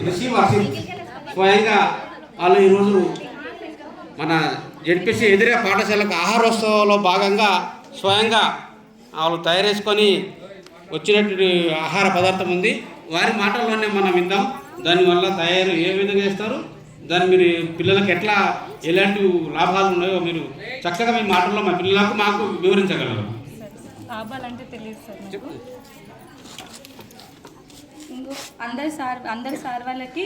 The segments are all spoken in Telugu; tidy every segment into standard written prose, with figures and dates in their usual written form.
రిషి వర్షిత్ స్వయంగా వాళ్ళు ఈరోజు మన జడ్పీసీ ఎదురే పాఠశాలకు ఆహారోత్సవంలో భాగంగా స్వయంగా వాళ్ళు తయారు చేసుకొని వచ్చినటువంటి ఆహార పదార్థం ఉంది. వారి మాటల్లోనే మనం విందాం. దానివల్ల తయారు ఏ విధంగా చేస్తారు, దాన్ని మీరు పిల్లలకు ఎట్లా ఎలాంటి లాభాలు ఉన్నాయో మీరు చక్కగా మీ మాటల్లో మా పిల్లలకు మాకు వివరించగలరు. లాభాలంటే తెలియదు సార్. అందరి సార్ వాళ్ళకి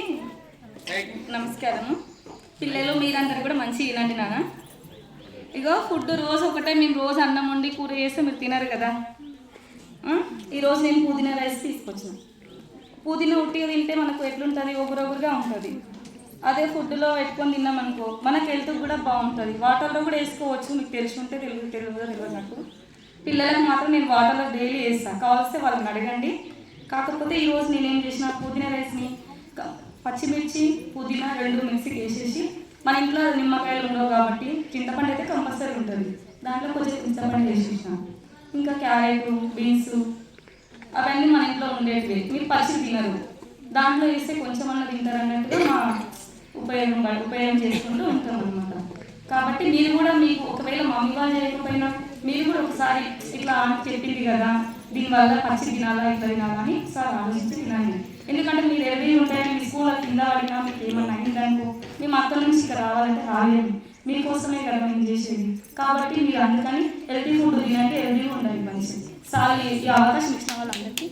నమస్కారము. పిల్లలు మీరందరూ కూడా మంచిగా వినండి నాన్న. ఇగో ఫుడ్ రోజు ఒకటే, మేము రోజు అన్నం వండి కూర చేస్తే మీరు తినరు కదా. ఈరోజు నేను పుదీనా రైస్ తీసుకొచ్చిన. పుదీనా ఉట్టిగా తింటే మనకు ఎట్లుంటుంది, ఒగురొగురుగా ఉంటుంది. అదే ఫుడ్లో పెట్టుకొని తిన్నామనుకో మనకు హెల్త్ కూడా బాగుంటుంది. వాటర్లో కూడా వేసుకోవచ్చు, మీకు తెలిసి ఉంటే తెలియదు నాకు. పిల్లలకు మాత్రం నేను వాటర్లో డైలీ వేస్తాను, కావాల్స్తే వాళ్ళని అడగండి. కాకపోతే ఈరోజు నేనేం చేసిన, పుదీనా రైస్ని పచ్చిమిర్చి పుదీనా 2 మిక్సీకి వేసేసి, మన ఇంట్లో నిమ్మకాయలు ఉండవు కాబట్టి చింతపండు అయితే కంపల్సరీ ఉంటుంది, దాంట్లో కొంచెం చింతపండు వేసేసిన. ఇంకా క్యారెట్ బీన్స్ అవన్నీ మన ఇంట్లో ఉండేటివి, మీరు పచ్చి తినరు, దాంట్లో వేస్తే కొంచెం అన్న తింటారు అన్నట్టుగా మా ఉపయోగం చేసుకుంటూ ఉంటాం అనమాట. కాబట్టి మీరు కూడా మీకు ఒకవేళ మమ్మీ వాళ్ళు చేయకపోయినా మీరు కూడా ఒకసారి ఇట్లా చెప్పింది కదా దీనివల్ల పచ్చి తినాలా ఇట్లా తినాలా అని ఒకసారి ఆలోచించి తినండి. ఎందుకంటే మీరు ఎవరి ఉంటాయని మీ స్కూల్లో కింద పడినా మీకు ఏమన్నా అయిందనుకో మేము అక్కడి నుంచి ఇక్కడ రావాలంటే రాలేదు, మీకోసమే కదా మేము చేసేది. కాబట్టి మీరు అందుకని హెల్తీ ఫుడ్ తినంటే హెల్తీగా ఉండాలి మంచిది. సార్ ఈ అవకాశం ఇచ్చిన వాళ్ళందరికీ